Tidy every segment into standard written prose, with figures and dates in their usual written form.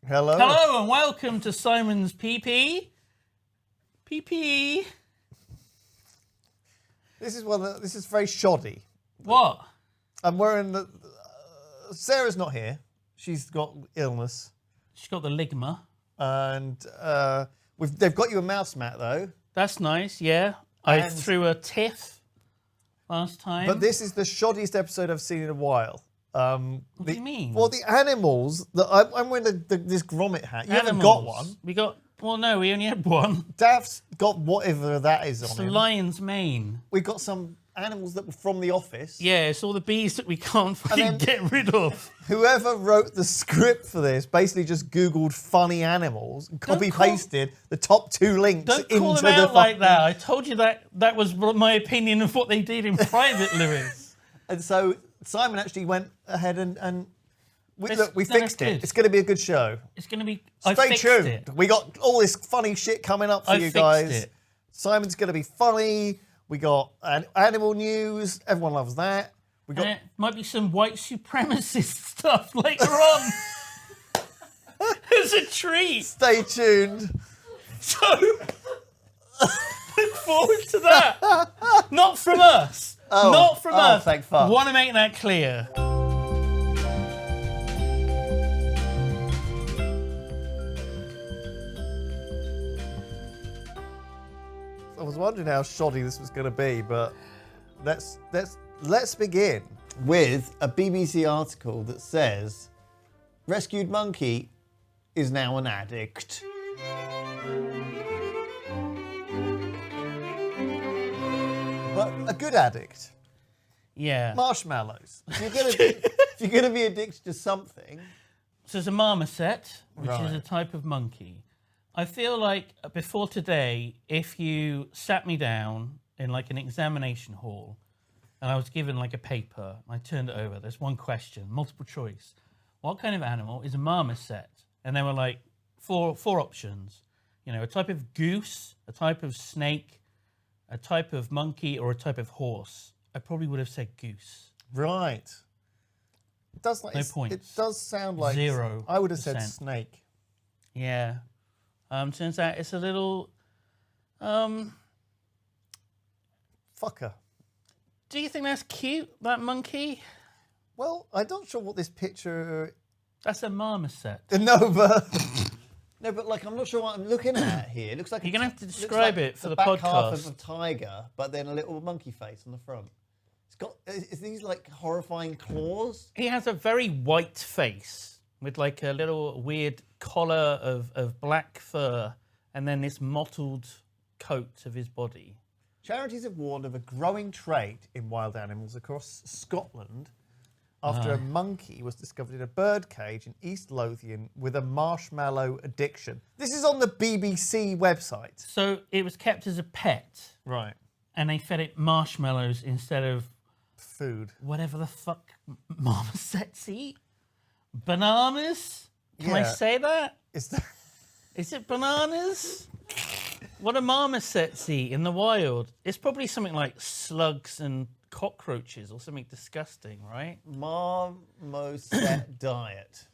Hello. Hello and welcome to Simon's PP. PP. This is very shoddy. What? I'm wearing the. Sarah's not here. She's got illness, She's got the ligma. and they've got you a mouse mat though. That's nice, yeah. I And- threw a tiff last time. But this is the shoddiest episode I've seen in a while. What do you mean? Well, the animals that I'm wearing this grommet hat. You haven't got one. We only had one. Dav's got whatever that is It's on a him. lion's mane. We got some animals that were from the office. Yeah, it's all the bees that we can't fucking get rid of. Whoever wrote the script for this basically just Googled funny animals and copy-pasted the top two links Don't into call them the out like that. I told you that was my opinion of what they did in private, Lewis. And so Simon actually went ahead and we That's fixed it. good. It's going to be a good show. It's going to be... Stay tuned. We got all this funny shit coming up for you guys. Fixed it. Simon's going to be funny. We got animal news. Everyone loves that. We got And it might be some white supremacist stuff later on. It's a treat. Stay tuned. So, look forward to that. Not from us. Not from us. Thank fuck. Want to make that clear. I was wondering how shoddy this was going to be, but let's begin with a BBC article that says rescued monkey is now an addict. But a good addict. Yeah. Marshmallows. If you're gonna be addicted to something, So there's a marmoset, which is Right. a type of monkey. I feel like before today, if you sat me down in like an examination hall and I was given like a paper, and I turned it over, there's one question, multiple choice. What kind of animal is a marmoset? And there were like four options. You know, a type of goose, a type of snake, a type of monkey, or a type of horse. I probably would have said goose. right? It does like No points. It does sound like 0%. I would have said snake. Yeah. Turns out it's a little... Fucker. Do you think that's cute, that monkey? Well, I'm not sure what this picture. That's a marmoset. No, but like I'm not sure what I'm looking at here. It looks like You're going to have to looks describe like it for the back half of podcast. a tiger, but then a little monkey face on the front. It's got is these like horrifying claws? He has a very white face with like a little weird collar of black fur and then this mottled coat of his body. Charities have warned of a growing trade in wild animals across Scotland after a monkey was discovered in a bird cage in East Lothian with a marshmallow addiction. This is on the BBC website. So it was kept as a pet Right. and they fed it marshmallows instead of Food. whatever the fuck marmosets eat. Bananas? Can I Yeah. say that? Is that Is it bananas? What do marmosets eat in the wild? It's probably something like slugs and cockroaches or something disgusting, right? marmoset diet?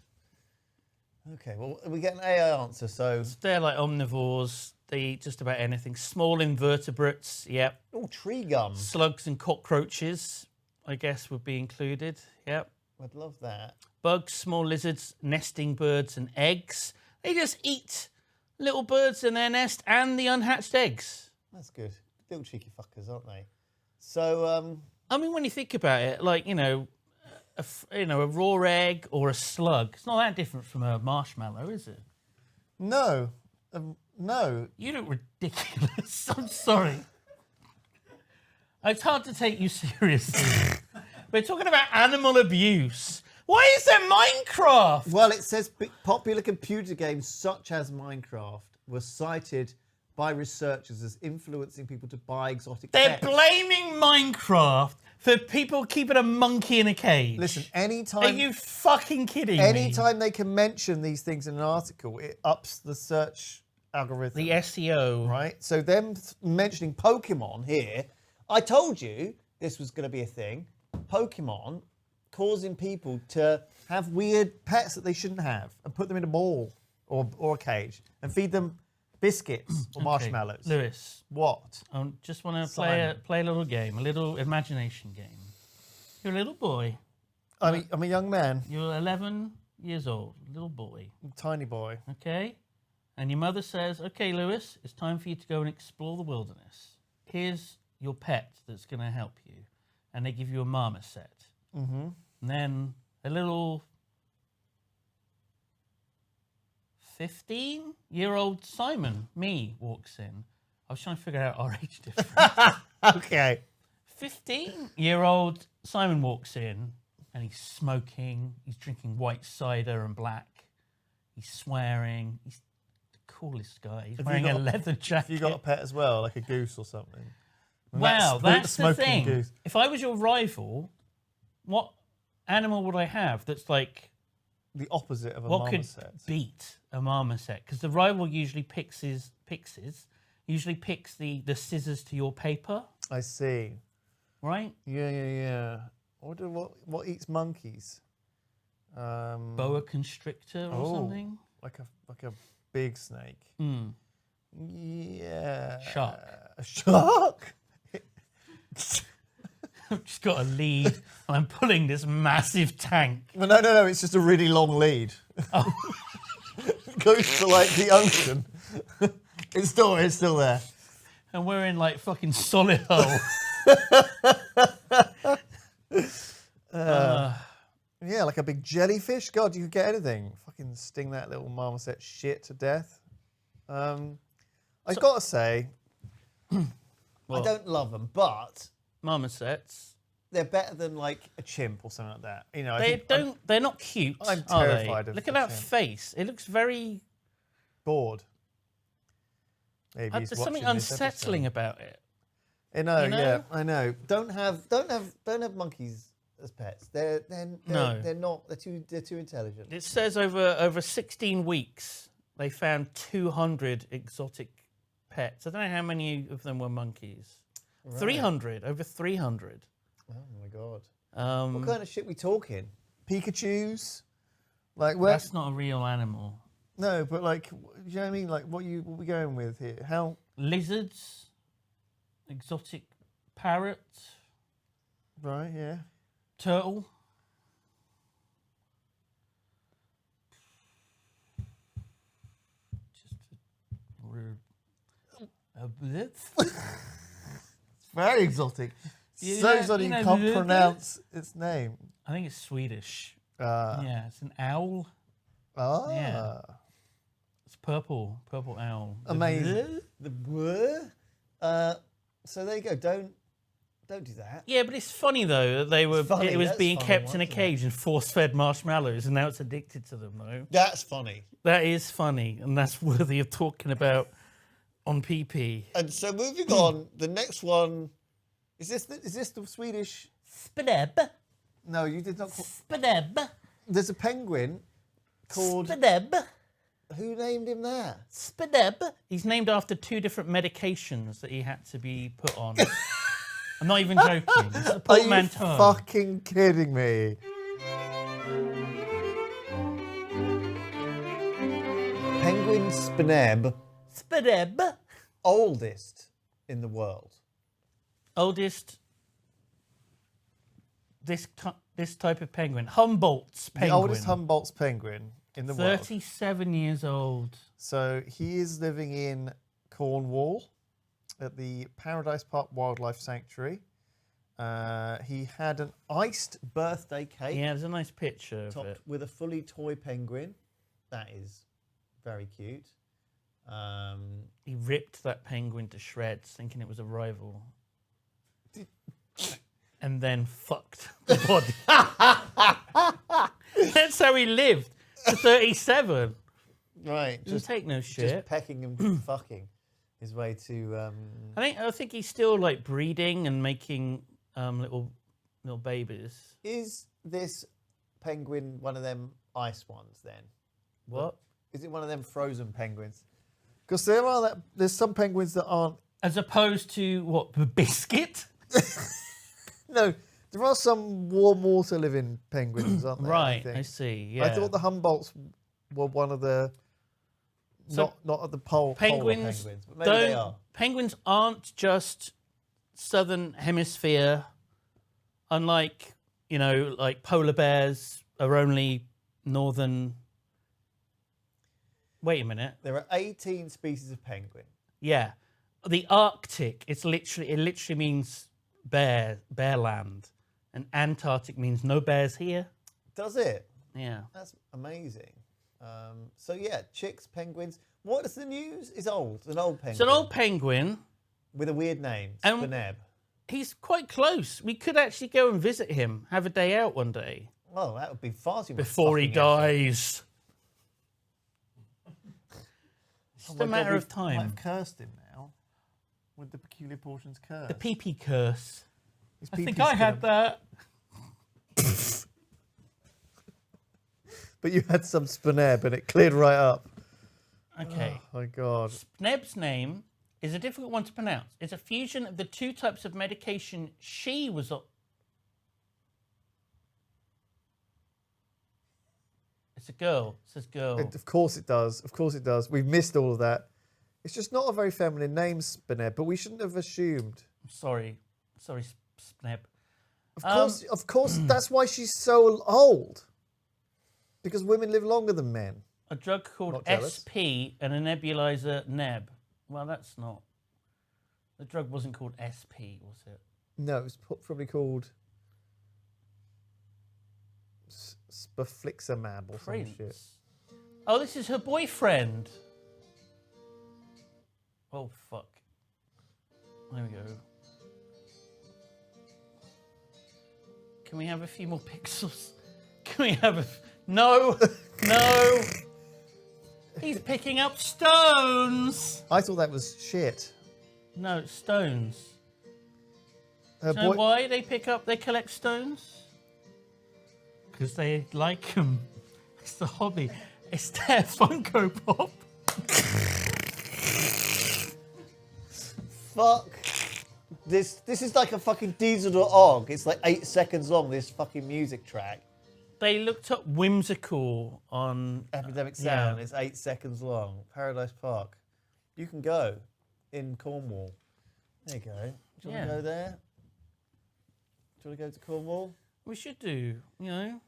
Okay, well, we get an AI answer, so... They're like omnivores. They eat just about anything. Small invertebrates, yep. Oh, tree gum. Slugs and cockroaches, I guess, would be included, yep. I'd love that. Bugs, small lizards, nesting birds and eggs. They just eat little birds in their nest and the unhatched eggs. That's good. Little cheeky fuckers, aren't they? So, I mean, when you think about it, like, a raw egg or a slug, it's not that different from a marshmallow, is it? no. No. You look ridiculous. I'm sorry. It's hard to take you seriously. We're talking about animal abuse. Why is there Minecraft? Well, it says popular computer games such as Minecraft were cited by researchers as influencing people to buy exotic They're pets. blaming Minecraft for people keeping a monkey in a cage. Listen, anytime... Are you fucking kidding me? Anytime they can mention these things in an article, it ups the search algorithm. The SEO. Right? So them mentioning Pokemon here, I told you this was going to be a thing. Pokemon causing people to have weird pets that they shouldn't have and put them in a ball or a cage and feed them biscuits or marshmallows. Lewis, What? I just want to play a little game, a little imagination game. You're a little boy. I'm a young man, You're 11 years old, little boy. tiny boy. Okay? And your mother says, okay, Lewis, it's time for you to go and explore the wilderness. Here's your pet that's going to help you. And they give you a marmoset. Mm-hmm. And then a little 15-year-old Simon, me, walks in. I was trying to figure out our age difference. Okay. 15-year-old Simon walks in and he's smoking. He's drinking white cider and black. He's swearing. He's the coolest guy. He's wearing a leather jacket. You got a pet as well, like a goose or something. Wow, that's the thing. Goose. If I was your rival, what animal would I have that's like The opposite of a what could marmoset. beat a marmoset? Because the rival usually picks the scissors to your paper, I see. right? Yeah. What eats monkeys? Boa constrictor or something. Like a big snake. Mm. Yeah. Shark. A shark? I've just got a lead and I'm pulling this massive tank. Well, no. It's just a really long lead. Oh. It goes to like the ocean. It's still there. And we're in like fucking solid hole. Yeah, like a big jellyfish. God, you could get anything. Fucking sting that little marmoset shit to death. I've got to say, I don't love them, but Marmosets. they're better than like a chimp or something like that. You know, They're not cute. I'm are they? terrified of Look the at that chimp. face. It looks very. Bored. Maybe he's There's something watching this unsettling episode. about it. I know, you know? yeah, I know. Don't have monkeys as pets. They're not. They're too intelligent. It says over 16 weeks they found 200 exotic pets. I don't know how many of them were monkeys. Right. 300, over 300. Oh my god. Um, What kind of shit we talking? Pikachu's? Like where? That's not a real animal. No, but like, you know what I mean? Like, what we going with here? How? Lizards, exotic parrot, Right, yeah. turtle. It's very exotic. You So know- exotic you you know can't the- pronounce its name. I think it's Swedish. Yeah. Yeah, it's an owl. Ah. It's purple owl. Amazing. The word. So there you go. Don't do that. Yeah, but it's funny though that it was That's being funny, kept in a wasn't it? cage and force-fed marshmallows, and now it's addicted to them. Though That's funny. that is funny, and that's worthy of talking about on PP. And so moving on, the next one is this the Swedish? Spneb, No, you did not. spneb, There's a penguin called. spneb, Who named him that? spneb. He's named after 2 different medications that he had to be put on. I'm not even joking. It's a Are you portmanteau. fucking kidding me? Penguin Spneb, Spneb. oldest in the world. Oldest. This type of penguin, Humboldt's penguin. The oldest Humboldt's penguin in the world. 37 years old. So he is living in Cornwall at the Paradise Park Wildlife Sanctuary. He had an iced birthday cake Yeah, there's a nice picture of topped it. with a fully toy penguin. That is very cute. He ripped that penguin to shreds, thinking it was a rival. And then fucked the body. That's how he lived to 37. Right. Doesn't take no shit. Just pecking and fucking his way to. I think he's still like breeding and making little babies. Is this penguin one of them ice ones then? What? Is it one of them frozen penguins? Because there's some penguins that aren't. As opposed to what? The biscuit? No, There are some warm water living penguins, aren't there? Right, think? I see. Yeah. I thought the Humboldts were one of the not at the polar penguins, but maybe they are. Penguins aren't just southern hemisphere. Unlike like polar bears are only northern. Wait a minute. There are 18 species of penguin. Yeah, the Arctic. It literally means bear land, and Antarctic means no bears here. Does it? Yeah. That's amazing. So yeah, chicks, penguins. What is the news? It's old. It's an old penguin. It's an old penguin with a weird name, Spineb. He's quite close. We could actually go and visit him, have a day out one day. Oh, that would be far too much before he dies. It's just a matter of time. Might have cursed him now with the peculiar portions curse. The pee-pee curse. His I think pee-pee's I had that. But you had some Spineb and it cleared right up. Okay. Oh my God. Spineb's name is a difficult one to pronounce. It's a fusion of the two types of medication she was on. It's a girl. It says girl. Of course it does. Of course it does. We've missed all of that. It's just not a very feminine name, Spineb, but we shouldn't have assumed. Sorry, Spineb. Of course, that's why she's so old. Because women live longer than men. A drug called SP and a nebulizer Neb. Well, that's not. The drug wasn't called SP, was it? No, it was probably called Spafliximab or some shit. Oh, this is her boyfriend. Oh, fuck. There we go. Can we have a few more pixels? Can we have a... No! No! He's picking up stones! I thought that was shit. No, it's stones. Do you know why they collect stones? Because they like them. It's the hobby. It's their Funko Pop. Fuck. This is like a fucking Diesel.org. It's like 8 seconds long, this fucking music track. They looked up whimsical on... Epidemic Sound. Yeah. It's 8 seconds long. Paradise Park. You can go in Cornwall. There you go. Do you want to go there? Do you want to go to Cornwall? We should do, Well,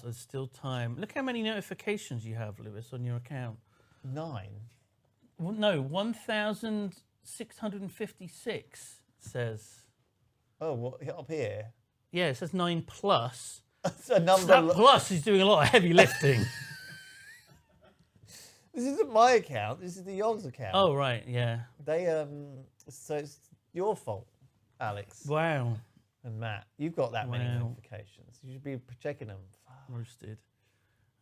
there's still time. Look how many notifications you have, Lewis, on your account. 9? Well, no, 1,656 says. Oh, what, up here? Yeah, it says 9 plus. That's a number. That plus is doing a lot of heavy lifting. This isn't my account. This is the Yogs account. Oh, right, yeah. They, so it's your fault, Alex. Wow. And Matt, you've got that many notifications. You should be checking them. Roasted.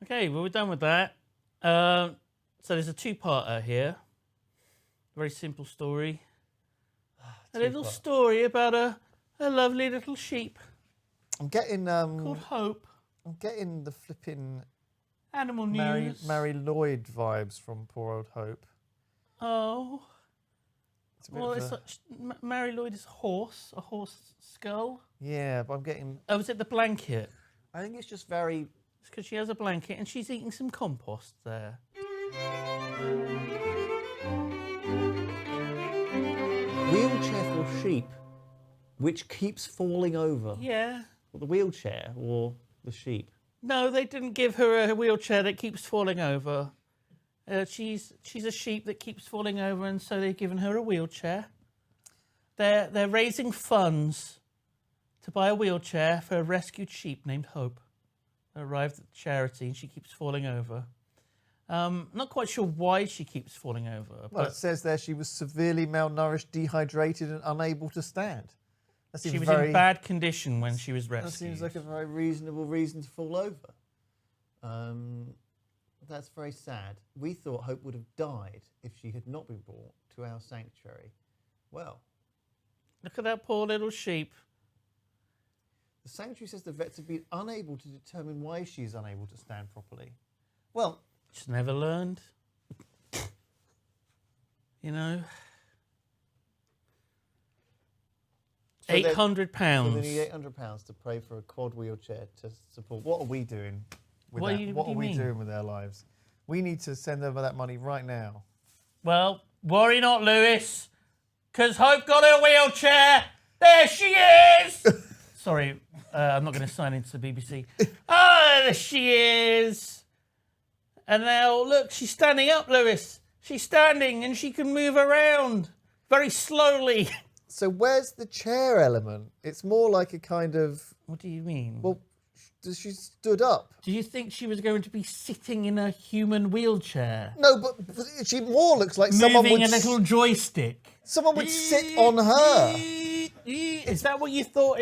Okay, well, we're done with that. So there's a two-parter here. Very simple story. A little story about a lovely little sheep. I'm getting called Hope. I'm getting the flipping animal news. Mary Lloyd vibes from poor old Hope. Oh. Well, it's like, Mary Lloyd is a horse skull. Yeah, but I'm getting... Oh, is it the blanket? I think it's just very... It's because she has a blanket and she's eating some compost there. Wheelchair for sheep, which keeps falling over. Yeah. Well, the wheelchair or the sheep? No, they didn't give her a wheelchair that keeps falling over. She's a sheep that keeps falling over, and so they've given her a wheelchair. They're raising funds to buy a wheelchair for a rescued sheep named Hope. Arrived at the charity, and she keeps falling over. Not quite sure why she keeps falling over. Well, it says there she was severely malnourished, dehydrated, and unable to stand. She was in bad condition when she was rescued. That seems like a very reasonable reason to fall over. That's very sad. We thought Hope would have died if she had not been brought to our sanctuary. Well. Look at that poor little sheep. The sanctuary says the vets have been unable to determine why she is unable to stand properly. Well. She's never learned. £800. So they need £800 to pay for a quad wheelchair to support. What are we doing? What do you mean? Doing with our lives? We need to send over that money right now. Well, worry not, Lewis, because Hope got her wheelchair. There she is. Sorry, I'm not going to sign into the BBC. Ah, there she is. And now, look, she's standing up, Lewis. She's standing and she can move around very slowly. So where's the chair element? It's more like a kind of... What do you mean? Well, she stood up. Do you think she was going to be sitting in a human wheelchair? No, but she more looks like someone would... Moving a little joystick. Someone would sit on her. Is that what you thought?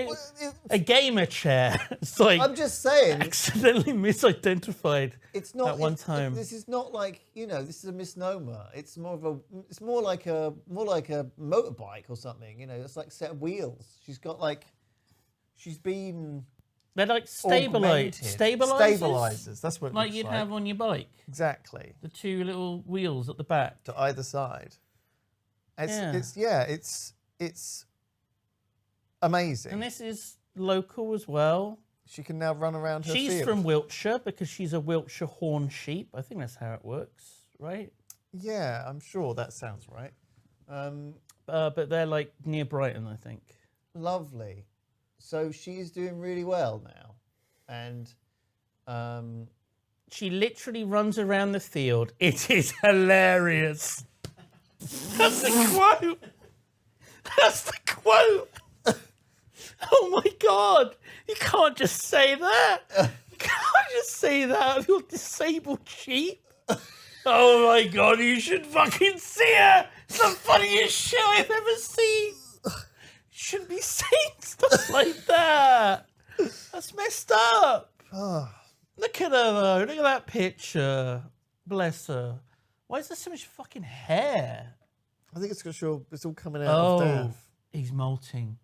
A gamer chair. It's like I'm just saying. Accidentally misidentified. It's not at one time. This is not like, this is a misnomer. It's more like a motorbike or something. It's like a set of wheels. She's been. They're like stabilizers. stabilizers. That's what it like looks you'd like. have on your bike. Exactly. The two little wheels at the back to either side. It's amazing. And this is local as well. She can now run around her She's field. from Wiltshire because she's a Wiltshire horn sheep. I think that's how it works, right? Yeah, I'm sure that sounds right. But they're like near Brighton, I think. Lovely. So she's doing really well now. And she literally runs around the field. It is hilarious. That's the quote. That's the quote. Oh my God. You can't just say that. You can't just say that of your disabled sheep. Oh my God, you should fucking see her. It's the funniest shit I've ever seen. You shouldn't be saying stuff like that. That's messed up. Look at her though. Look at that picture. Bless her. Why is there so much fucking hair? I think it's because it's all coming out of death. He's molting.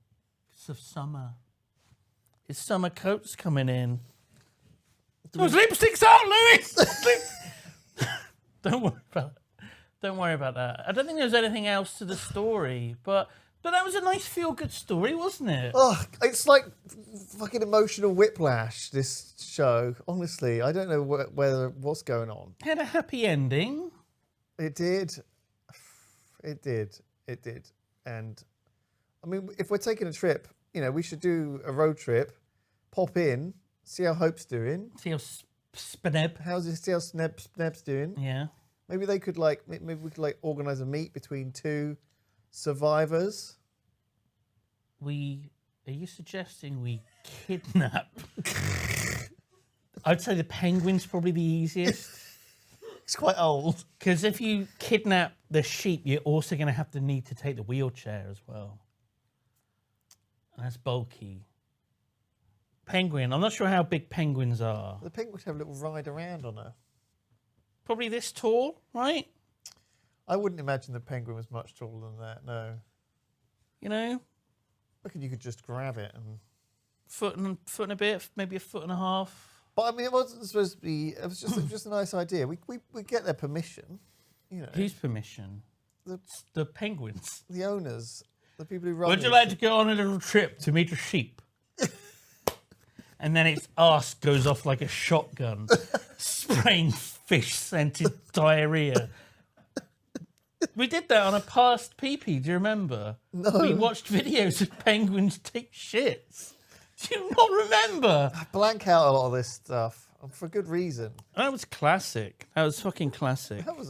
It's of summer. His summer coat's coming in. Those lipstick's out, Lewis! Don't worry about that. I don't think there's anything else to the story, but that was a nice feel-good story, wasn't it? Oh, it's like fucking emotional whiplash, this show. Honestly, I don't know what's going on. Had a happy ending. It did. It did. And, I mean, if we're taking a trip, we should do a road trip, pop in, see how Hope's doing. See how Spneb. See how Sneb's doing. Yeah. Maybe we could organise a meet between two survivors. Are you suggesting we kidnap? I'd say the penguin's probably the easiest. It's quite old. Because if you kidnap the sheep, you're also going to have to need to take the wheelchair as well. And that's bulky. Penguin. I'm not sure how big penguins are. The penguin would have a little ride around on her. Probably this tall, right? I wouldn't imagine the penguin was much taller than that, no. I reckon you could just grab it and... Foot and a bit, maybe a foot and a half. But I mean, it wasn't supposed to be... It was just a nice idea. We get their permission, Whose permission? The penguins. The owners. The people who run Would you like to go on a little trip to meet a sheep? And then its arse goes off like a shotgun, spraying fish-scented diarrhea. We did that on a past pee-pee, do you remember? No. We watched videos of penguins take shits. Do you not remember? I blank out a lot of this stuff, for good reason. That was classic. That was fucking classic. That was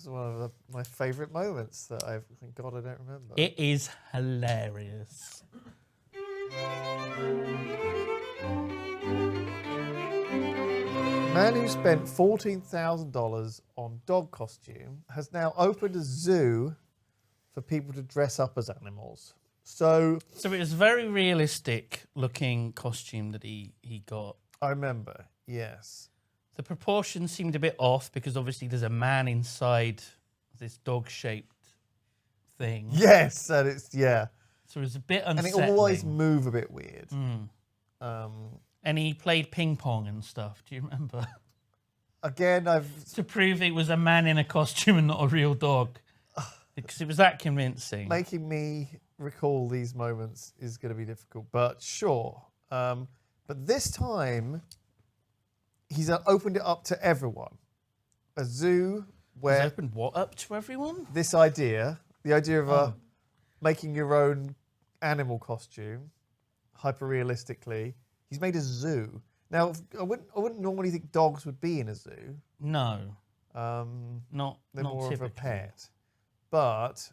one of my favourite moments that thank God I don't remember. It is hilarious. Man who spent $14,000 on dog costume has now opened a zoo for people to dress up as animals. So it was a very realistic looking costume that he got. I remember, yes. The proportions seemed a bit off because obviously there's a man inside this dog-shaped thing. Yes, and it's, yeah. So it was a bit unsettling. And it always move a bit weird. And he played ping pong and stuff. Do you remember? Again, to prove it was a man in a costume and not a real dog. Because it was that convincing. Making me recall these moments is going to be difficult, but sure. But this time, he's opened it up to everyone. A zoo where... He's opened what up to everyone? This idea, the idea of making your own animal costume, hyper-realistically. He's made a zoo. Now, I wouldn't normally think dogs would be in a zoo. No. They're Not more typically. of a pet. But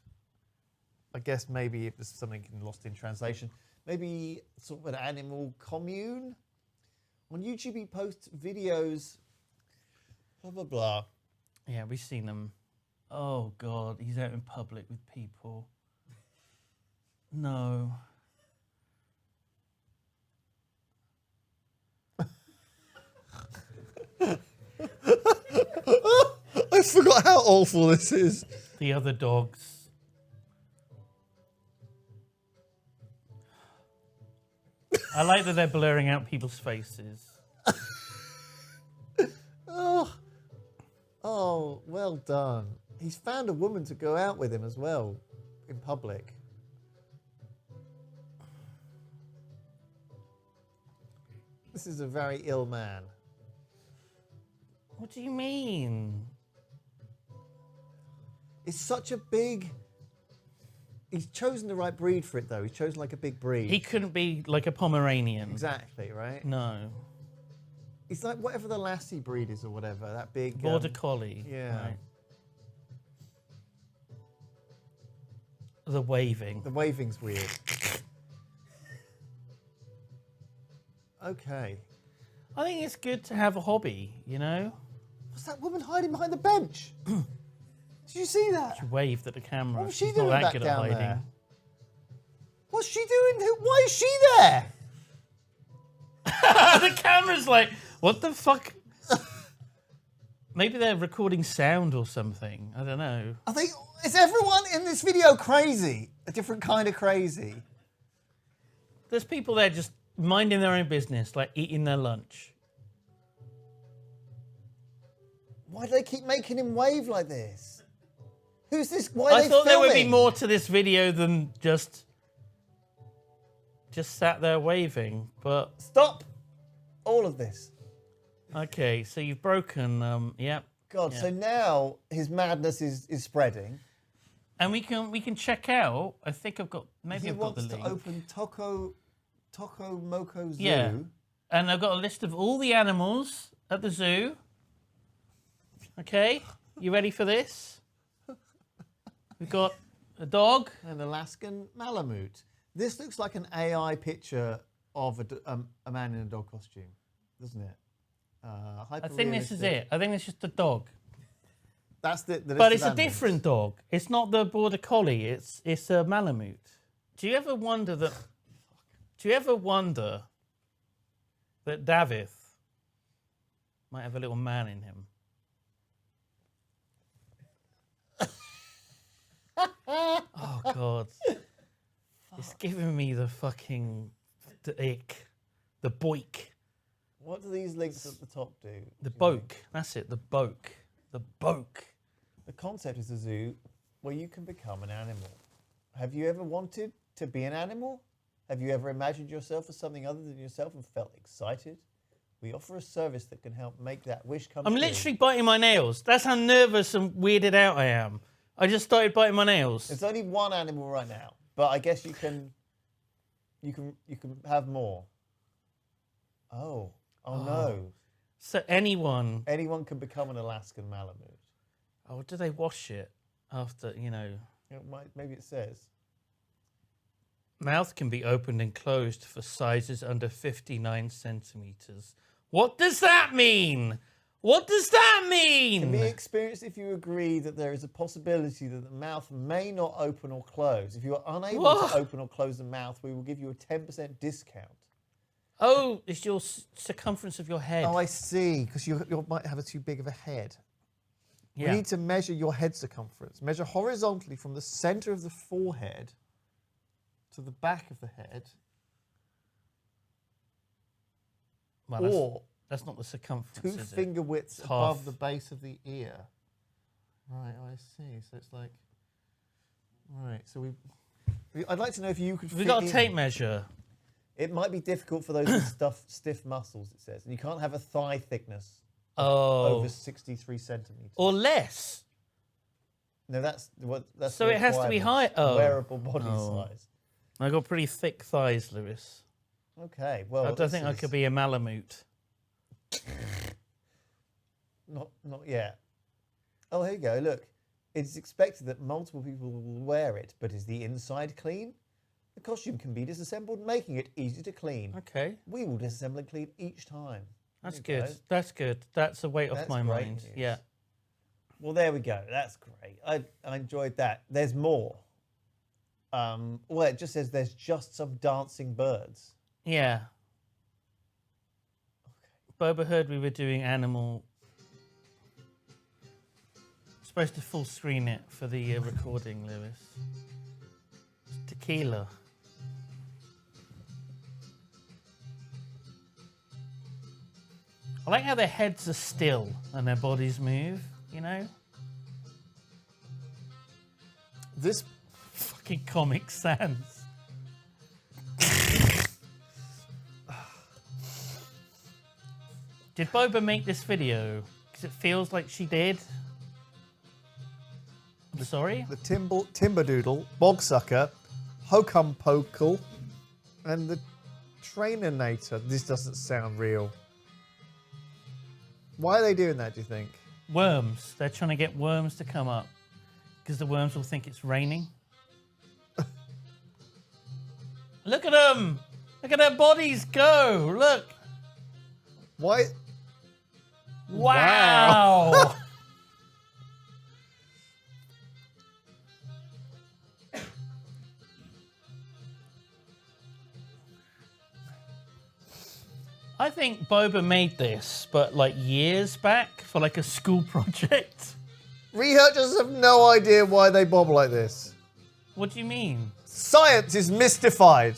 I guess maybe if there's something lost in translation, maybe sort of an animal commune. On YouTube, he posts videos, blah, blah, blah. Yeah, we've seen them. Oh, God, he's out in public with people. No. I forgot how awful this is. The other dogs. I like that they're blurring out people's faces. Oh, well done. He's found a woman to go out with him as well, in public. This is a very ill man. What do you mean? It's such a big... He's chosen the right breed for it, though. He's chosen like a big breed. He couldn't be like a Pomeranian. Exactly, right? No. It's like whatever the Lassie breed is or whatever, that big... Border Collie. Yeah. Right. The waving. The waving's weird. Okay. I think it's good to have a hobby, you know? What's that woman hiding behind the bench? Did you see that? She waved at the camera. What was she She's doing not that back good at down hiding. there? What's she doing? Why is she there? The camera's like, what the fuck? Maybe they're recording sound or something. I don't know. I think, is everyone in this video crazy? A different kind of crazy? There's people there just minding their own business, like eating their lunch. Why do they keep making him wave like this? Who's this? Why are I they thought there would be filming? more to this video than just sat there waving, but Stop all of this. okay, so you've broken, yep. God, Yeah. so now his madness is spreading. And we can check out, I think I've got, maybe He I've got the wants to link. open Toko Moko Zoo. Yeah. And I've got a list of all the animals at the zoo. Okay, you ready for this? We've got a dog. An Alaskan Malamute. This looks like an AI picture of a man in a dog costume, doesn't it? I think this is it. I think it's just a dog. That's the list But of it's a animals. different dog. It's not the Border Collie. It's a Malamute. Do you ever wonder that? Do you ever wonder that David might have a little man in him? Oh God! It's giving me the fucking ick, the boik, What do these links at the top do? the boke. That's it. The boke. The boke. The concept is a zoo where you can become an animal. Have you ever wanted to be an animal? Have you ever imagined yourself as something other than yourself and felt excited? We offer a service that can help make that wish come I'm true. literally biting my nails. That's how nervous and weirded out I am. I just started biting my nails. There's only one animal right now, but I guess you can have more. Oh no. So anyone. Anyone can become an Alaskan Malamute. Oh, do they wash it after, you know? Maybe it says. Mouth can be opened and closed for sizes under 59 centimeters. What does that mean? What does that mean? Can be experienced if you agree that there is a possibility that the mouth may not open or close. If you are unable What? to open or close the mouth, we will give you a 10% discount. Oh, it's your circumference of your head. Oh, I see, because you might have too big of a head. yeah. We need to measure your head circumference. Measure horizontally from the center of the forehead to the back of the head. Well, Or that's not the circumference, two is it? finger widths It's above half. the base of the ear. Right, I see. So it's like, right. So I'd like to know if you could. We fit got a in. tape measure. It might be difficult for those with stiff muscles. It says, and you can't have a thigh thickness over 63 centimeters. Or less. No, that's what. That's So it has to be high. Wearable body size. I got pretty thick thighs, Lewis. Okay, well, I don't think I could be a Malamute. Not yet. Oh, here you go. Look, it's expected that multiple people will wear it, but is the inside clean? The costume can be disassembled, making it easy to clean. Okay. We will disassemble and clean each time. That's good. That's good. That's a weight off my mind. News. Yeah. Well, there we go. That's great. I enjoyed that. There's more. Well, it just says there's just some dancing birds. Yeah. Okay. Boba heard we were doing animal. Supposed to full screen it for the recording, Lewis. It's tequila. I like how their heads are still and their bodies move, you know? This fucking Comic Sans. Did Boba make this video? Because it feels like she did. I'm sorry? The Timberdoodle, Bogsucker, Hocumpokle, and the Traininator. This doesn't sound real. Why are they doing that, do you think? Worms. They're trying to get worms to come up. Because the worms will think it's raining. Look at them! Look at their bodies go! Look! Why? Wow! I think Boba made this, but like years back for like a school project. Researchers have no idea why they bob like this. What do you mean? Science is mystified.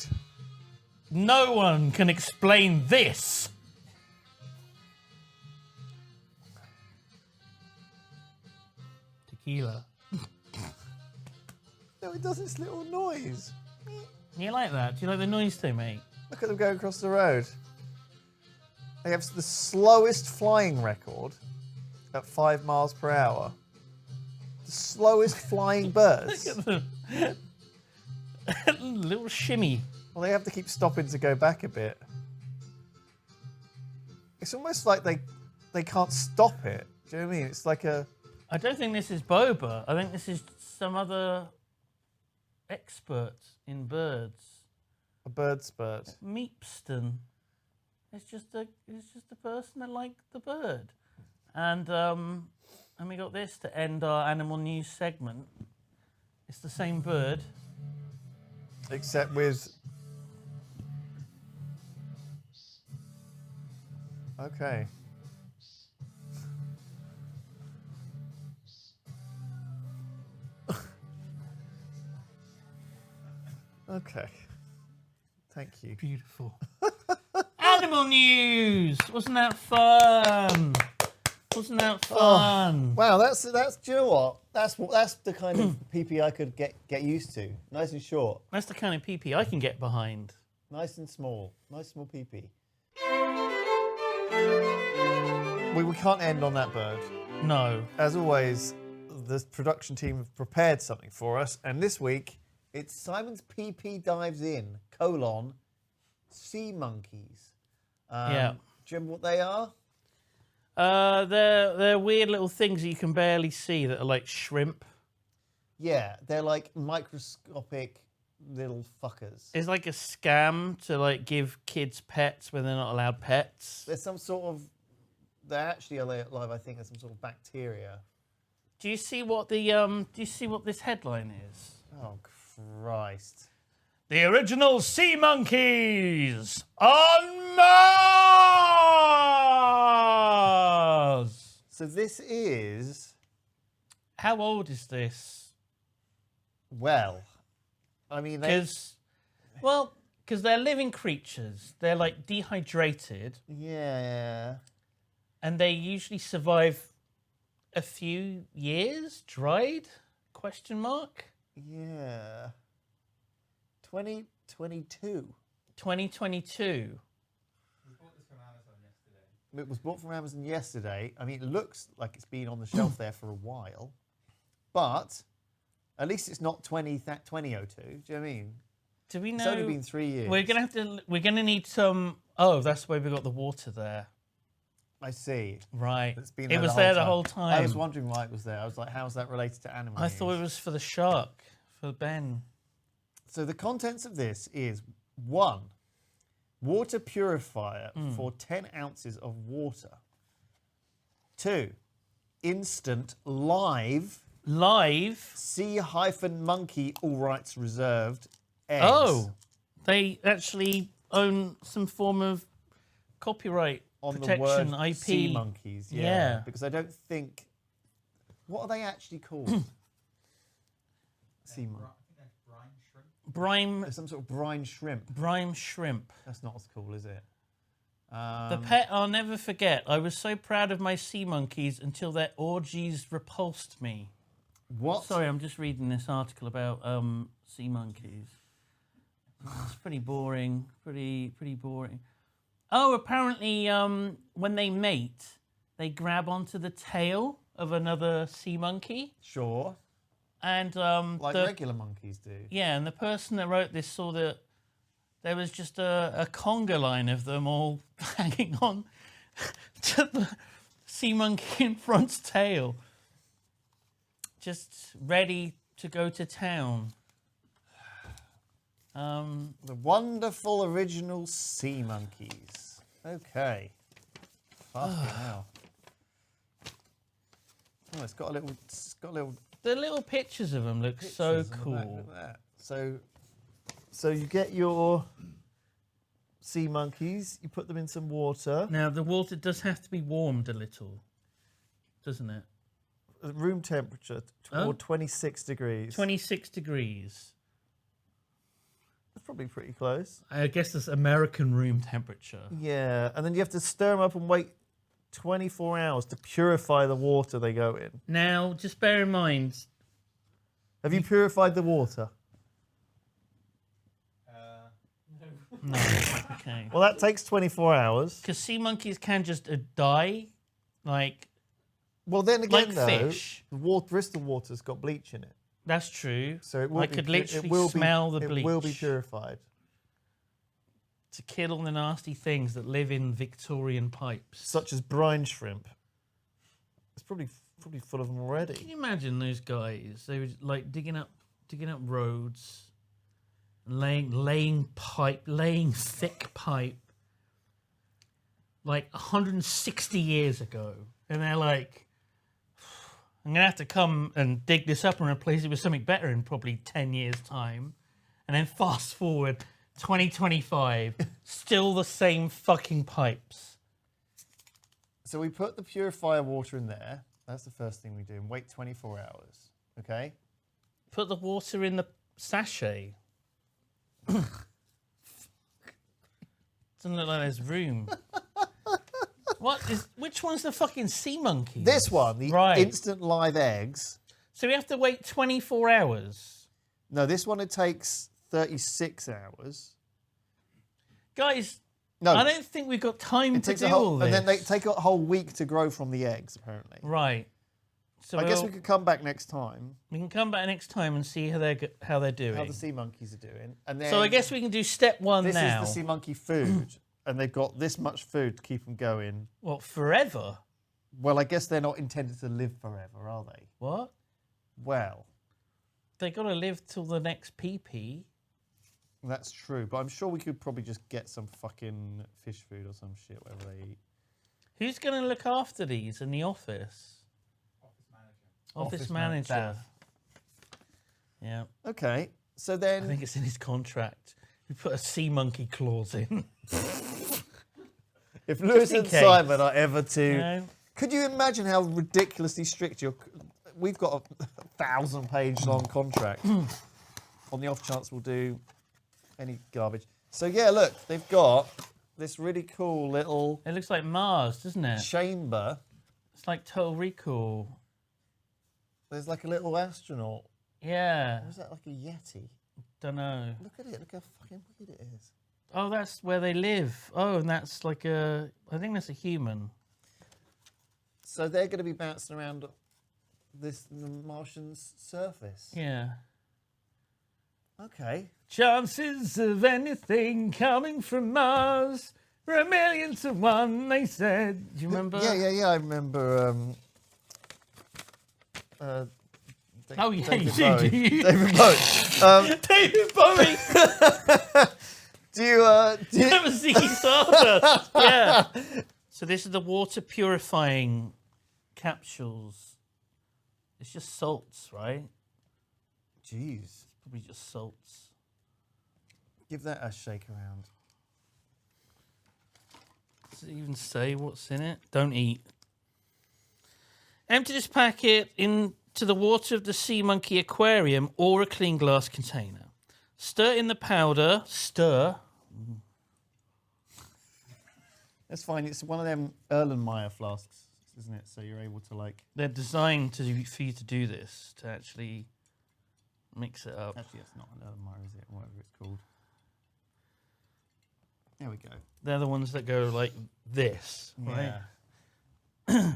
No one can explain this. Tequila. No, it does its little noise. You like that? Do you like the noise they make? Look at them going across the road. They have the slowest flying record at 5 miles per hour. The slowest flying birds. Look at them. Little shimmy. Well, they have to keep stopping to go back a bit. It's almost like they can't stop it. Do you know what I mean? It's like a... I don't think this is Boba. I think this is some other expert in birds. A bird spurt. Meepston. It's just a person that liked the bird. And we got this to end our animal news segment. It's the same bird. Except with... Okay. Okay. Thank you. Beautiful. Animal news! Wasn't that fun? Wasn't that fun? Wow, that's. Do you know what? That's the kind of PP I could get used to. Nice and short. That's the kind of PP I can get behind. Nice and small. Nice small PP. We can't end on that bird. No. As always, the production team have prepared something for us, and this week it's Simon's PP dives in, sea monkeys. Yeah. Do you remember what they are? They're weird little things that you can barely see that are like shrimp. Yeah, they're like microscopic little fuckers. It's like a scam to like give kids pets when they're not allowed pets. There's some sort of... They're actually alive, I think. There's some sort of bacteria. Do you see what this headline is? Oh, Christ. The original sea monkeys on Mars! So this is... How old is this? Well, I mean... Because they're living creatures. They're like dehydrated. Yeah. And they usually survive a few years dried? ? Yeah. 2022. 2022. It was bought from Amazon yesterday. I mean, it looks like it's been on the shelf there for a while, but at least it's not 2002. Do you know what I mean? Do we know? It's only been 3 years. We're gonna need some. Oh, that's why we got the water there. I see. Right. It's been It was there the whole time. I was wondering why it was there. I was like, how's that related to animal I use? thought it was for the shark, for Ben. So the contents of this is 1, water purifier for 10 ounces of water. 2, instant live sea-monkey, all rights reserved, eggs. Oh, they actually own some form of copyright on protection, the word IP. sea monkeys, Yeah. Because I don't think... What are they actually called? Sea monkey. Brine There's some sort of brine shrimp. shrimp. That's not as cool, is it? The pet I'll never forget. I was so proud of my sea monkeys until their orgies repulsed me. What? Sorry, I'm just reading this article about sea monkeys. It's pretty boring. Pretty boring. Oh, apparently when they mate, they grab onto the tail of another sea monkey. Sure. And Like regular monkeys do. Yeah, and the person that wrote this saw that there was just a conga line of them all hanging on to the sea monkey in front's tail, just ready to go to town. The wonderful original sea monkeys. Okay. Fucking hell. Oh, it's got a little. The little pictures of them look so pictures on the back, cool. look at that. So you get your sea monkeys. You put them in some water. Now the water does have to be warmed a little, doesn't it? Room temperature or 26 degrees. 26 degrees. That's probably pretty close. I guess that's American room temperature. Yeah, and then you have to stir them up and wait 24 hours to purify the water they go in. Now, just bear in mind... Have you purified the water? No. Okay. Well, that takes 24 hours. Because sea monkeys can just die, like... Well, then again, like though, fish. Bristol water's got bleach in it. That's true. So it will I could literally smell the bleach. It will be purified. To kill all the nasty things that live in Victorian pipes. Such as brine shrimp. It's probably full of them already. Can you imagine those guys? They were like digging up roads, laying thick pipe, like 160 years ago, and they're like, I'm gonna have to come and dig this up and replace it with something better in probably 10 years' time, and then fast forward 2025, still the same fucking pipes. So we put the purifier water in there. That's the first thing we do. And wait 24 hours. Okay? Put the water in the sachet. Doesn't look like there's room. Which one's the fucking sea monkey? This one, the instant live eggs. So we have to wait 24 hours. No, this one it takes 36 hours. Guys, no, I don't think we've got time to do all this. And then they take a whole week to grow from the eggs, apparently. Right. So I guess we could come back next time. We can come back next time and see how they're doing. How the sea monkeys are doing. And then so I guess we can do step one now. This is the sea monkey food, and they've got this much food to keep them going. What, forever? Well, I guess they're not intended to live forever, are they? What? Well, they got to live till the next pee-pee. That's true, but I'm sure we could probably just get some fucking fish food or some shit, whatever they eat. Who's going to look after these in the office? Office manager. Yeah. Okay, so then... I think it's in his contract. We put a sea monkey clause in. If Lewis and Simon are ever to... Could you imagine how ridiculously strict we've got a 1,000-page long contract. On the off chance we'll do any garbage. So yeah, look, they've got this really cool little... It looks like Mars, doesn't it? Chamber. It's like Total Recall. There's like a little astronaut. Yeah. Or is that like a Yeti? Don't know. Look at it. Look how fucking weird it is. Oh, that's where they live. Oh, and that's like I think that's a human. So they're going to be bouncing around the Martian's surface. Yeah. Okay. Chances of anything coming from Mars are 1,000,000 to 1, they said. Do you remember? Yeah. I remember. Oh, yeah, David you do, Bowie. do you? David Bowie. David Bowie. Do you Never see Stardust. Yeah. So this is the water purifying capsules. It's just salts, right? Jeez. Probably just salts. Give that a shake around. Does it even say what's in it? Don't eat. Empty this packet into the water of the sea monkey aquarium or a clean glass container. Stir in the powder. Stir. That's fine. It's one of them Erlenmeyer flasks, isn't it? So you're able to like. They're designed for you to do this, to actually mix it up. Actually, it's not an Erlenmeyer, is it? Whatever it's called. There we go. They're the ones that go like this, right? Yeah.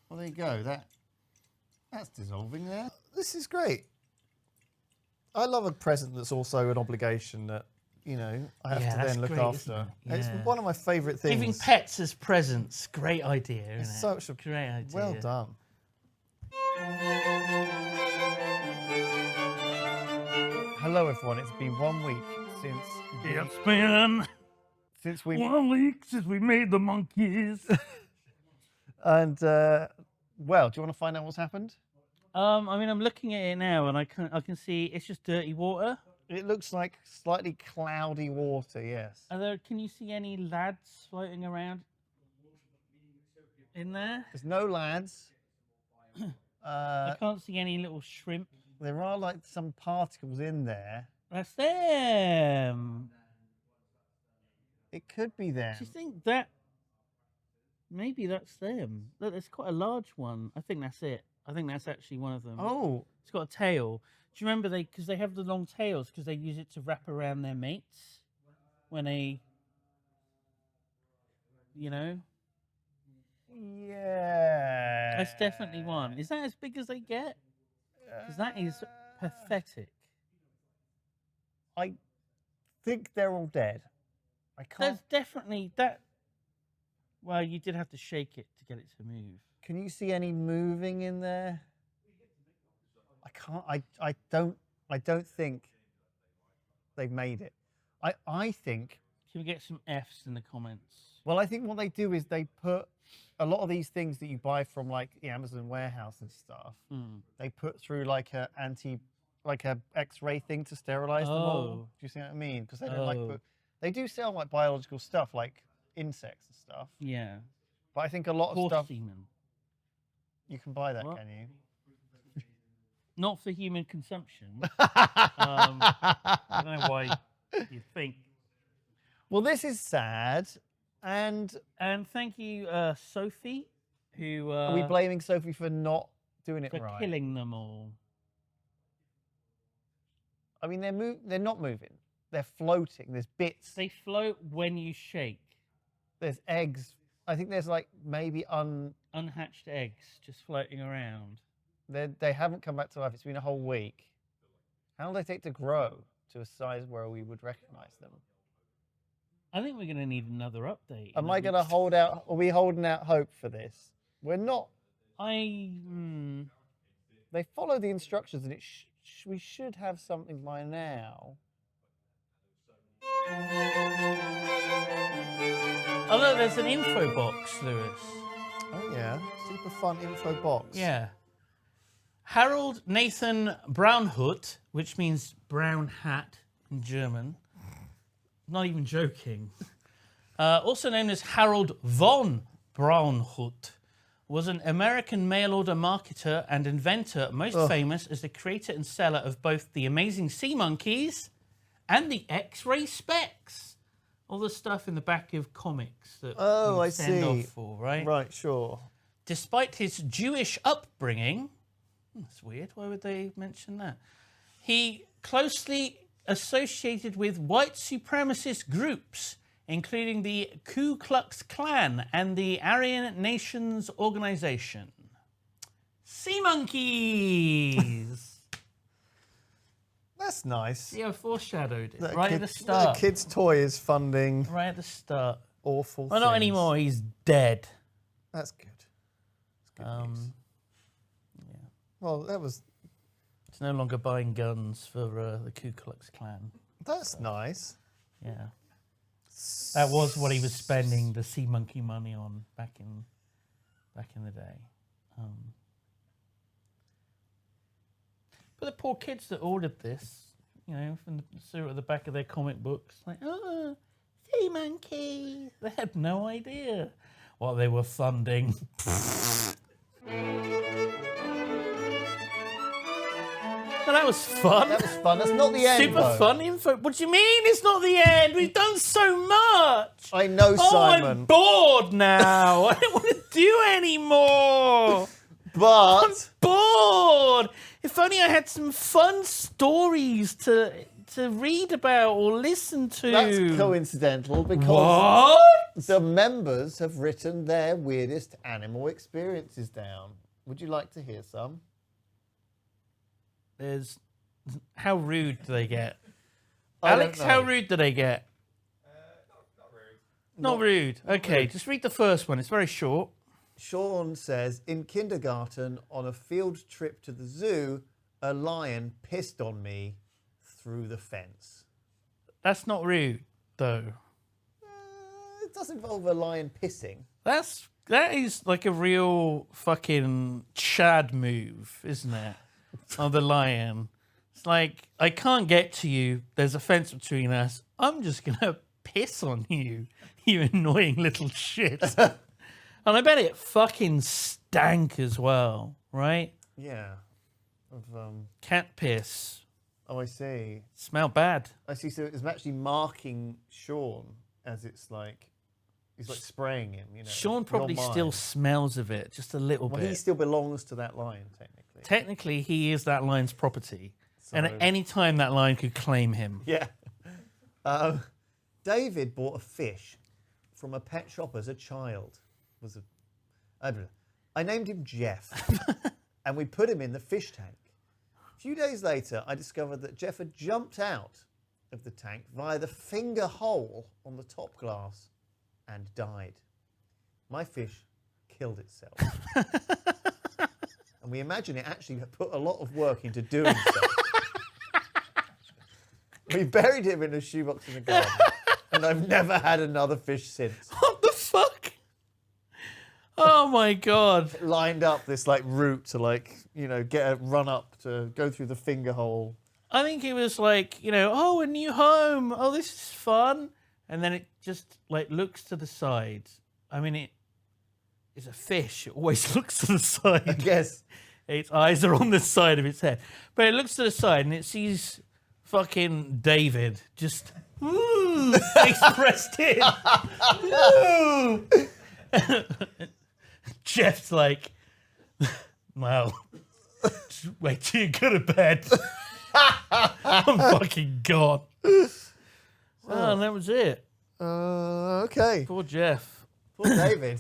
Well, there you go. That's dissolving there. This is great. I love a present that's also an obligation that, you know, I have to then look great, after. isn't it? It's Yeah. one of my favourite things. Giving pets as presents, great idea, isn't It's it? such a great idea. well done. Hello, everyone. It's been 1 week It's been since we 1 week since we made the monkeys. and well, do you want to find out what's happened? I mean, I'm looking at it now, and I can see it's just dirty water. It looks like slightly cloudy water. Yes. Can you see any lads floating around in there? There's no lads. I can't see any little shrimp. There are like some particles in there. That's them. It could be them. Do you think that maybe that's them? Look, there's quite a large one. I think that's it. I think that's actually one of them. Oh, It's got a tail. Do you remember because they have the long tails because they use it to wrap around their mates when they, you know? yeah. That's definitely one. Is that as big as they get? Because that is pathetic. I think they're all dead. I can't. There's definitely that. Well, you did have to shake it to get it to move. Can you see any moving in there? I can't. I don't think they've made it. I think. Can we get some Fs in the comments? Well, I think what they do is they put a lot of these things that you buy from like the Amazon warehouse and stuff. They put through like a X-ray thing to sterilize them all. Do you see what I mean? Because they don't they do sell like biological stuff like insects and stuff. Yeah. But I think a lot of Horse stuff semen. you can buy that, What? can you? Not for human consumption. I don't know why you think. Well, this is sad. And And thank you, Sophie, who are we blaming Sophie for not doing it for right? killing them all. I mean, they're not moving. They're floating. There's bits. They float when you shake. There's eggs. I think there's like maybe Unhatched eggs just floating around. they haven't come back to life. It's been a whole week. How long do they take to grow to a size where we would recognize them? I think we're going to need another update. Am I going to hold out? Are we holding out hope for this? We're not. They follow the instructions, and we should have something by now. Oh, look, there's an info box, Lewis. Oh yeah, super fun info box. Yeah. Harold Nathan Braunhut, which means brown hat in German. Not even joking. Also known as Harold von Braunhut, was an American mail-order marketer and inventor, most famous as the creator and seller of both the amazing sea monkeys and the X-ray specs. All the stuff in the back of comics that I send see. off for, right? Right, sure. Despite his Jewish upbringing, that's weird. Why would they mention that? He closely associated with white supremacist groups, including the Ku Klux Klan and the Aryan Nations Organization. Sea monkeys! That's nice. See, I foreshadowed it That right at the start. The kid's toy is funding Right at the start. awful Well, things. not anymore. He's dead. That's good. That's good news. Yeah. Well, that was... He's no longer buying guns for the Ku Klux Klan. That's nice. Yeah. That was what he was spending the sea monkey money on back in the day. But the poor kids that ordered this, you know, saw it at the back of their comic books, like, oh, sea monkey. They had no idea what they were funding. Well, that was fun. That was fun. That's not the end. Super though. fun info. What do you mean it's not the end? We've done so much. I know, Simon. I'm bored now. I don't want to do anymore. But I'm bored. If only I had some fun stories to read about or listen to. that's coincidental because What? the members have written their weirdest animal experiences down. Would you like to hear some? There's... How rude do they get? I don't Alex, know. how rude do they get? Not rude. Not rude. Okay, rude. just read the first one. It's very short. Sean says, in kindergarten, on a field trip to the zoo, a lion pissed on me through the fence. That's not rude, though. It does involve a lion pissing. That is like a real fucking Chad move, isn't it? Of the lion. It's like, I can't get to you. There's a fence between us. I'm just gonna piss on you, you annoying little shit. And I bet it fucking stank as well, right? Yeah. Cat piss. Oh, I see. Smell bad. I see. So it's actually marking Sean as it's like, he's like spraying him, you know. Sean probably You're still mine. smells of it, just a little Well, bit. he still belongs to that lion, technically. Technically, he is that lion's property. And at So- any time, that lion could claim him. Yeah. David bought a fish from a pet shop as a child. I named him Jeff, and we put him in the fish tank. A few days later, I discovered that Jeff had jumped out of the tank via the finger hole on the top glass and died. My fish killed itself. And we imagine it actually put a lot of work into doing so. We buried him in a shoebox in the garden, and I've never had another fish since. What the fuck? Oh my god. Lined up this like route to like, you know, get a run up to go through the finger hole. I think it was like, you know, oh, a new home. Oh, this is fun. And then it just like looks to the side. I mean, it is a fish. It always looks to the I side. guess. Its eyes are on the side of its head. But it looks to the side and it sees fucking David just face pressed in. Ooh. Jeff's like, well, just wait till you go to bed. I'm fucking gone. Oh, and that was it. Okay. Poor Jeff. Poor David.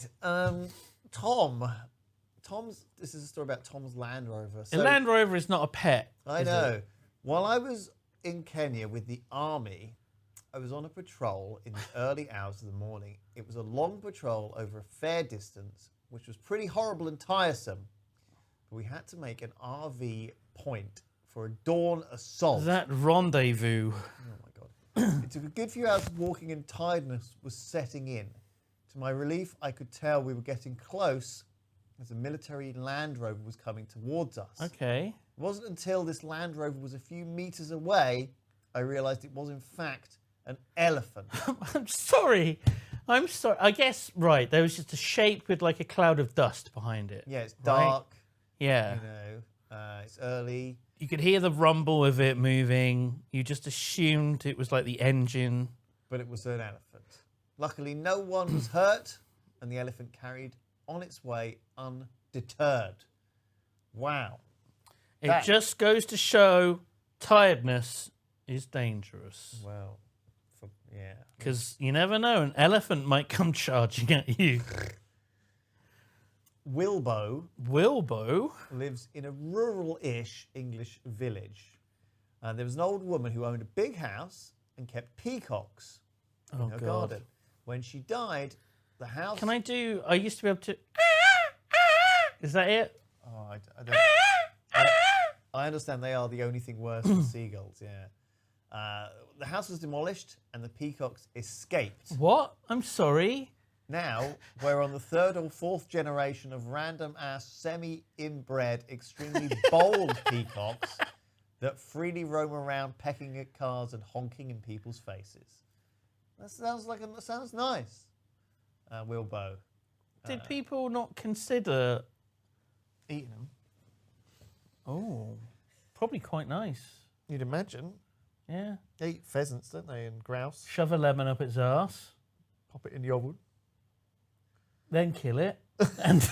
This is a story about Tom's Land Rover. A Land Rover is not a pet. I is know. it? While I was in Kenya with the army, I was on a patrol in the early hours of the morning. It was a long patrol over a fair distance, which was pretty horrible and tiresome. But we had to make an RV point for a dawn assault. Is that rendezvous? Oh my God. It took a good few hours of walking and tiredness was setting in. To my relief, I could tell we were getting close as a military Land Rover was coming towards us. Okay. It wasn't until this Land Rover was a few meters away I realised it was in fact an elephant. I'm sorry. I guess, right, there was just a shape with like a cloud of dust behind it. Yeah, it's Right? dark, Yeah. you know, it's early. You could hear the rumble of it moving. You just assumed it was like the engine. But it was an elephant. Luckily, no one was hurt, and the elephant carried on its way undeterred. Wow. It just goes to show Tiredness is dangerous. Well, yeah. Because you never know, an elephant might come charging at you. Wilbo Wilbo? lives in a rural-ish English village. There was an old woman who owned a big house and kept peacocks in her garden. When she died, the house... I used to be able to... Is that it? Oh, I understand they are the only thing worse than seagulls, yeah. The house was demolished and the peacocks escaped. What? I'm sorry. Now, we're on the third or fourth generation of random-ass, semi-inbred, extremely bold peacocks that freely roam around pecking at cars and honking in people's faces. That sounds nice, Wilbo. Did people not consider... Eating them? Oh, probably quite nice. You'd imagine. Yeah. They eat pheasants, don't they, and grouse. Shove a lemon up its arse. Pop it in the oven. Then kill it. And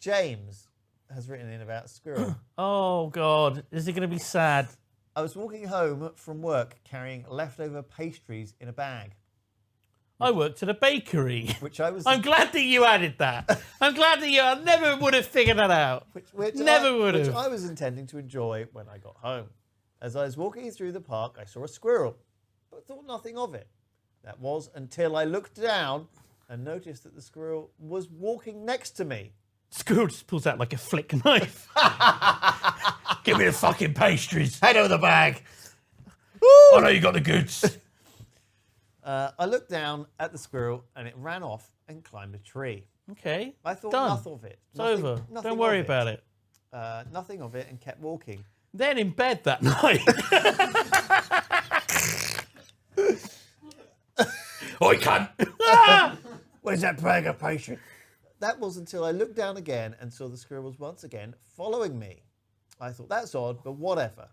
James has written in about a squirrel. oh, God. Is it going to be sad? I was walking home from work carrying leftover pastries in a bag. I worked at a bakery. Which I was... I'm glad that you added that. I'm glad that I never would have figured that out. Which Never I was intending to enjoy when I got home. As I was walking through the park, I saw a squirrel, but thought nothing of it. That was until I looked down and noticed that the squirrel was walking next to me. Squirrel just pulls out like a flick knife. Give me the fucking pastries. Head over the bag. I know you got the goods. I looked down at the squirrel and it ran off and climbed a tree. Okay. I thought Done. nothing of it. It's over. Don't worry about it. Nothing of it and kept walking. Then in bed that night. Oi, cunt. Where's that bag of pastry? That was until I looked down again and saw the squirrel was once again following me. I thought, that's odd, but whatever.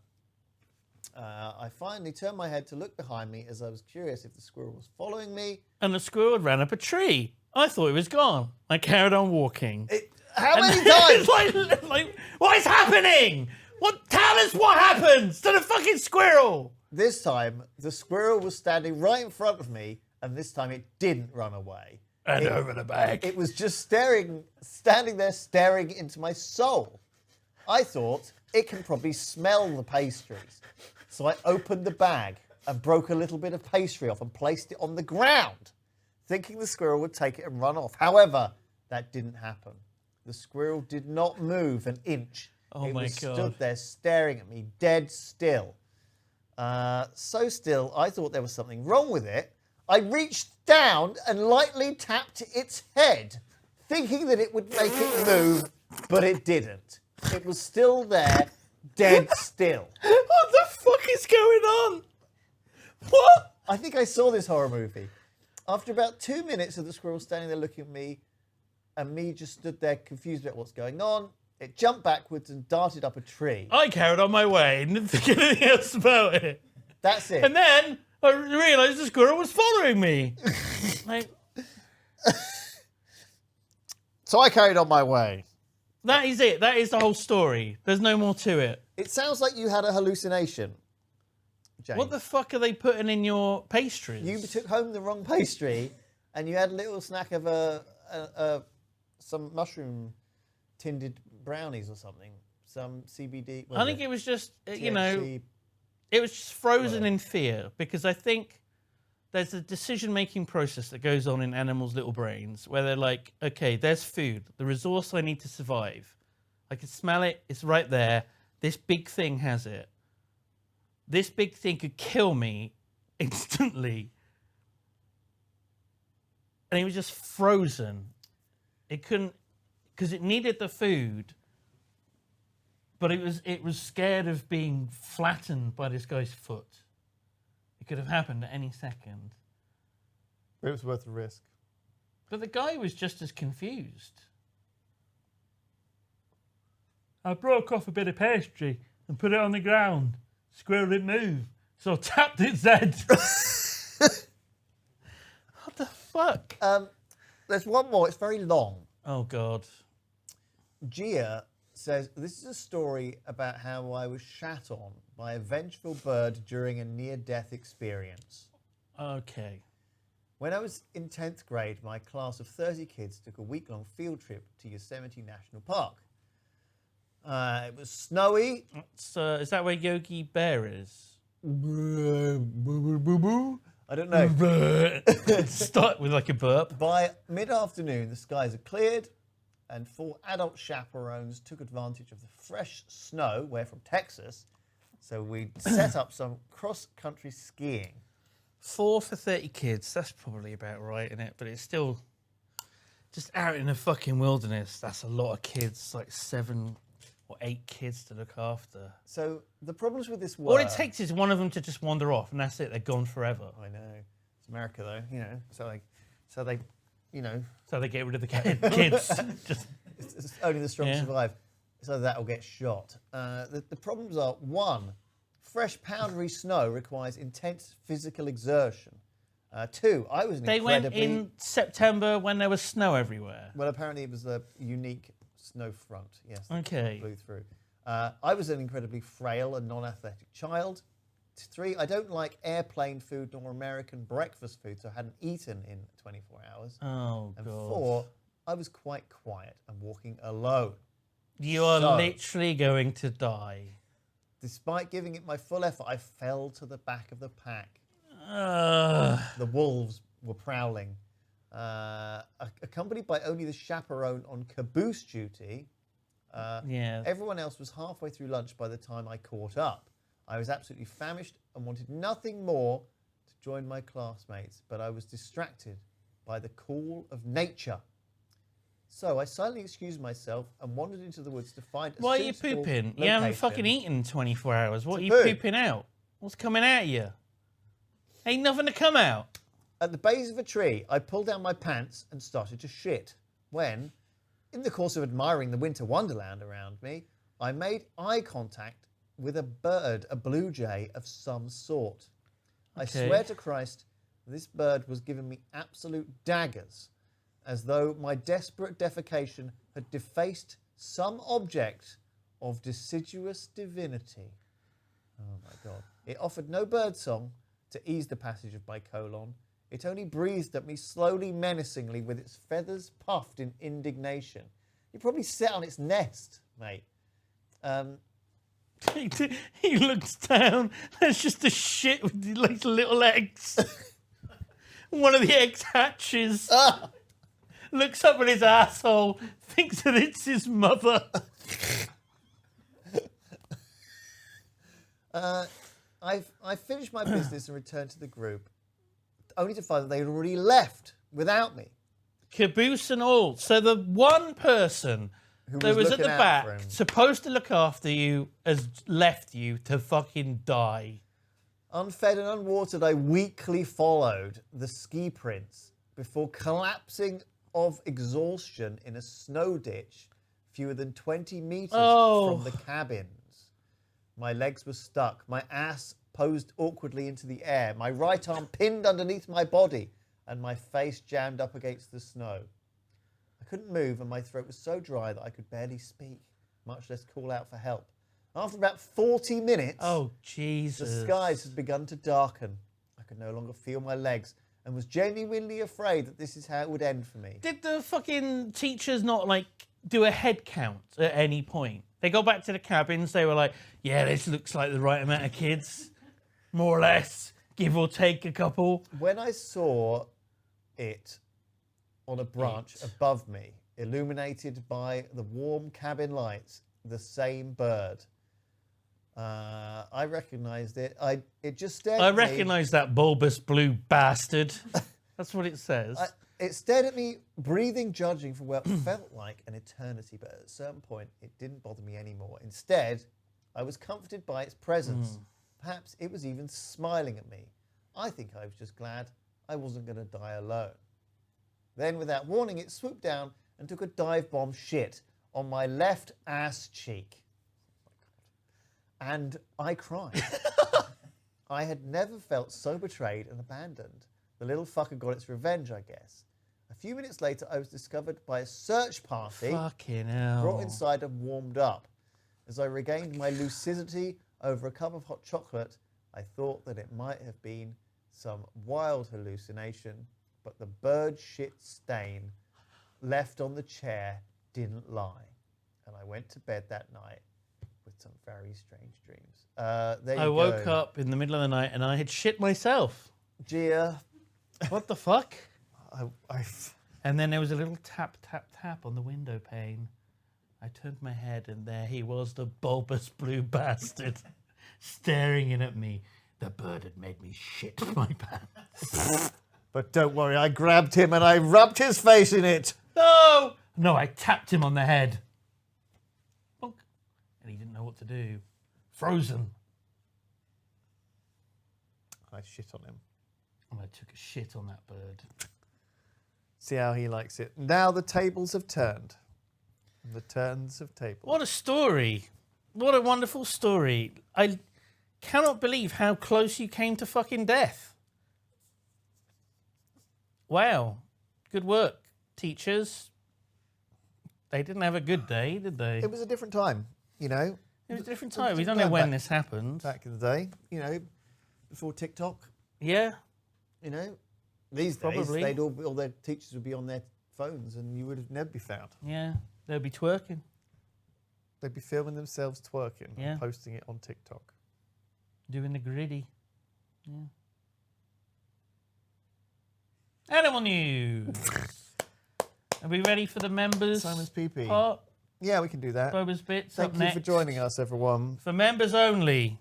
I finally turned my head to look behind me as I was curious if the squirrel was following me. And the squirrel had ran up a tree. I thought it was gone. I carried on walking. How many times? It's like, what is happening? Tell us what happens to the fucking squirrel. This time, the squirrel was standing right in front of me, and this time it didn't run away. And over the bag. It was just standing there staring into my soul. I thought, it can probably smell the pastries. So I opened the bag and broke a little bit of pastry off and placed it on the ground, thinking the squirrel would take it and run off. However, that didn't happen. The squirrel did not move an inch. Oh my God. Stood there staring at me, dead still. So still, I thought there was something wrong with it. I reached down and lightly tapped its head, thinking that it would make it move, but it didn't. It was still there, dead still. What the fuck is going on? What? I think I saw this horror movie. After about 2 minutes of the squirrel standing there looking at me, and me just stood there confused about what's going on, it jumped backwards and darted up a tree. I carried on my way and didn't think anything else about it. That's it. And then I realised the squirrel was following me. So I carried on my way. That is it. That is the whole story. There's no more to it. It sounds like you had a hallucination, James. What the fuck are they putting in your pastries? You took home the wrong pastry, and you had a little snack of some mushroom tinted brownies or something. Some CBD. I think it was just, THC. it was just frozen in fear, because I think there's a decision-making process that goes on in animals' little brains where they're like, okay, there's food, the resource I need to survive. I can smell it, it's right there. This big thing has it. This big thing could kill me instantly. And it was just frozen. It couldn't, because it needed the food, but it was scared of being flattened by this guy's foot. It could have happened at any second. It was worth the risk. But the guy was just as confused. I broke off a bit of pastry and put it on the ground. Squirrel didn't move, so I tapped its head. What the fuck? There's one more. It's very long. Oh, God. Gia says, this is a story about how I was shat on by a vengeful bird during a near-death experience. Okay. When I was in 10th grade, my class of 30 kids took a week-long field trip to Yosemite National Park. It was snowy. So is that where Yogi Bear is? I don't know. Start with like a burp. By mid-afternoon, the skies had cleared, and 4 adult chaperones took advantage of the fresh snow. We're from Texas, so we set up some cross-country skiing. 4 for 30 kids. That's probably about right, isn't it? But it's still just out in the fucking wilderness. That's a lot of kids, like 7 or 8 kids to look after. So the problems with this were... All it takes is one of them to just wander off, and that's it. They're gone forever. I know. It's America, though, you know. So they, you know... So they get rid of the kids. Just It's only the strong survive. So that will get shot. The problems are, 1, fresh powdery snow requires intense physical exertion. 2, I was They went in September when there was snow everywhere. Well, apparently it was a unique snow front, yes. Okay. Blew through. I was an incredibly frail and non-athletic child. 3, I don't like airplane food nor American breakfast food, so I hadn't eaten in 24 hours. Oh, And God. 4, I was quite quiet and walking alone. You are So- literally going to die. Despite giving it my full effort, I fell to the back of the pack. Ugh. The wolves were prowling. Accompanied by only the chaperone on caboose duty, Yeah. everyone else was halfway through lunch by the time I caught up. I was absolutely famished and wanted nothing more to join my classmates, but I was distracted by the call of nature. So I silently excused myself and wandered into the woods to find a Why are you suitable pooping? You haven't location. fucking eaten in 24 hours. What To are you poo. pooping out? What's coming out of you? Ain't nothing to come out. At the base of a tree, I pulled down my pants and started to shit. When, in the course of admiring the winter wonderland around me, I made eye contact with a bird, a blue jay of some sort. I Okay. swear to Christ, this bird was giving me absolute daggers, as though my desperate defecation had defaced some object of deciduous divinity. Oh my God. It offered no birdsong to ease the passage of my colon. It only breathed at me slowly, menacingly, with its feathers puffed in indignation. It probably sat on its nest, mate. He looks down. There's just a shit with like little eggs. One of the eggs hatches. Looks up at his asshole. Thinks that it's his mother. I finished my business and returned to the group, only to find that they had already left without me. Caboose and all. So the one person Who that was at looking the out for back, him. supposed to look after you, has left you to fucking die. Unfed and unwatered, I weakly followed the ski prints before collapsing of exhaustion in a snow ditch fewer than 20 meters from the cabins. My legs were stuck, my ass posed awkwardly into the air, my right arm pinned underneath my body, and my face jammed up against the snow. I couldn't move, and my throat was so dry that I could barely speak, much less call out for help. After about 40 minutes, Oh, Jesus. the skies had begun to darken. I could no longer feel my legs and was genuinely afraid that this is how it would end for me. Did the fucking teachers not, like, do a head count at any point? They go back to the cabins, they were like, yeah, this looks like the right amount of kids. More or less, give or take a couple. When I saw it on a branch It. above me, illuminated by the warm cabin lights, the same bird, I recognised it. It just stared I at me. recognise that bulbous blue bastard. That's what it says. It stared at me, breathing, judging for what felt like an eternity, but at a certain point, it didn't bother me anymore. Instead, I was comforted by its presence. Perhaps it was even smiling at me. I think I was just glad I wasn't going to die alone. Then, without warning, it swooped down and took a dive bomb shit on my left ass cheek. And I cried. I had never felt so betrayed and abandoned. The little fucker got its revenge, I guess. A few minutes later, I was discovered by a search party, Fucking hell. brought inside and warmed up. As I regained my lucidity over a cup of hot chocolate, I thought that it might have been some wild hallucination, but the bird shit stain left on the chair didn't lie. And I went to bed that night with some very strange dreams. I woke up in the middle of the night and I had shit myself. Gia. What the fuck? I And then there was a little tap, tap, tap on the window pane. I turned my head and there he was, the bulbous blue bastard, staring in at me. The bird had made me shit my pants. But don't worry, I grabbed him and I rubbed his face in it. No! No, I tapped him on the head. Bonk. And he didn't know what to do. Frozen. I shit on him. And I took a shit on that bird. See how he likes it. Now the tables have turned. The turns of tables. What a story. What a wonderful story. I cannot believe how close you came to fucking death. Wow. Good work, teachers. They didn't have a good day, did they? It was a different time, you know. It was a different time. We don't know when this happened. Back in the day, you know, before TikTok, Yeah. you know. These Probably. days, all their teachers would be on their phones and you would have never be found. Yeah. They'll be twerking. They'd be filming themselves twerking Yeah. and posting it on TikTok. Doing the gritty. Yeah. Animal news. Are we ready for the members? Simon's PP. Part? Yeah, we can do that. Boba's Bits Thank up you next. for joining us, everyone. For members only.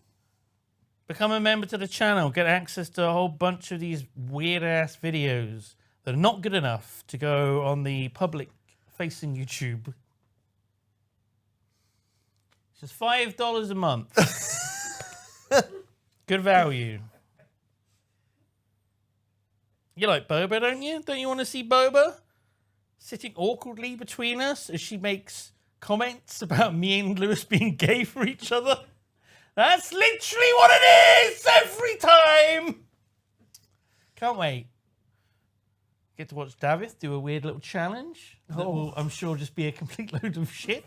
Become a member to the channel. Get access to a whole bunch of these weird-ass videos that are not good enough to go on the public-facing YouTube. It's just $5 a month. Good value. You like Boba, don't you? Don't you want to see Boba sitting awkwardly between us as she makes comments about me and Lewis being gay for each other? That's literally what it is every time. Can't wait. Get to watch Davith do a weird little challenge that will, I'm sure, just be a complete load of shit.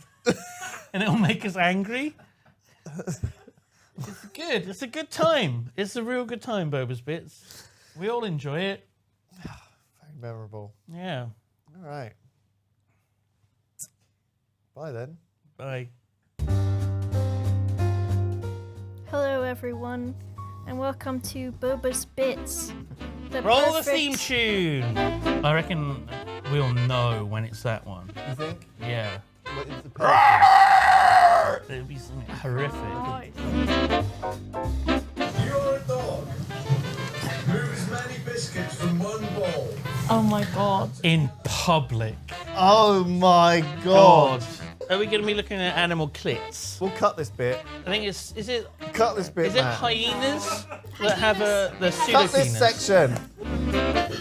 And it'll make us angry. It's good. It's a good time. It's a real good time, Boba's Bits. We all enjoy it. Very memorable. Yeah. All right. Bye then. Bye. Hello, everyone, and welcome to Boba's Bits. Roll the theme tune. I reckon we'll know when it's that one. You think? Yeah. What is the person? It'll be something horrific. You're a dog. Moves many biscuits from one bowl. Oh my god. In public. Oh my God. Are we going to be looking at animal clits? We'll cut this bit. I think it's, is it Cut this bit, is it Matt. hyenas that have the Cut this pseudopenis? section.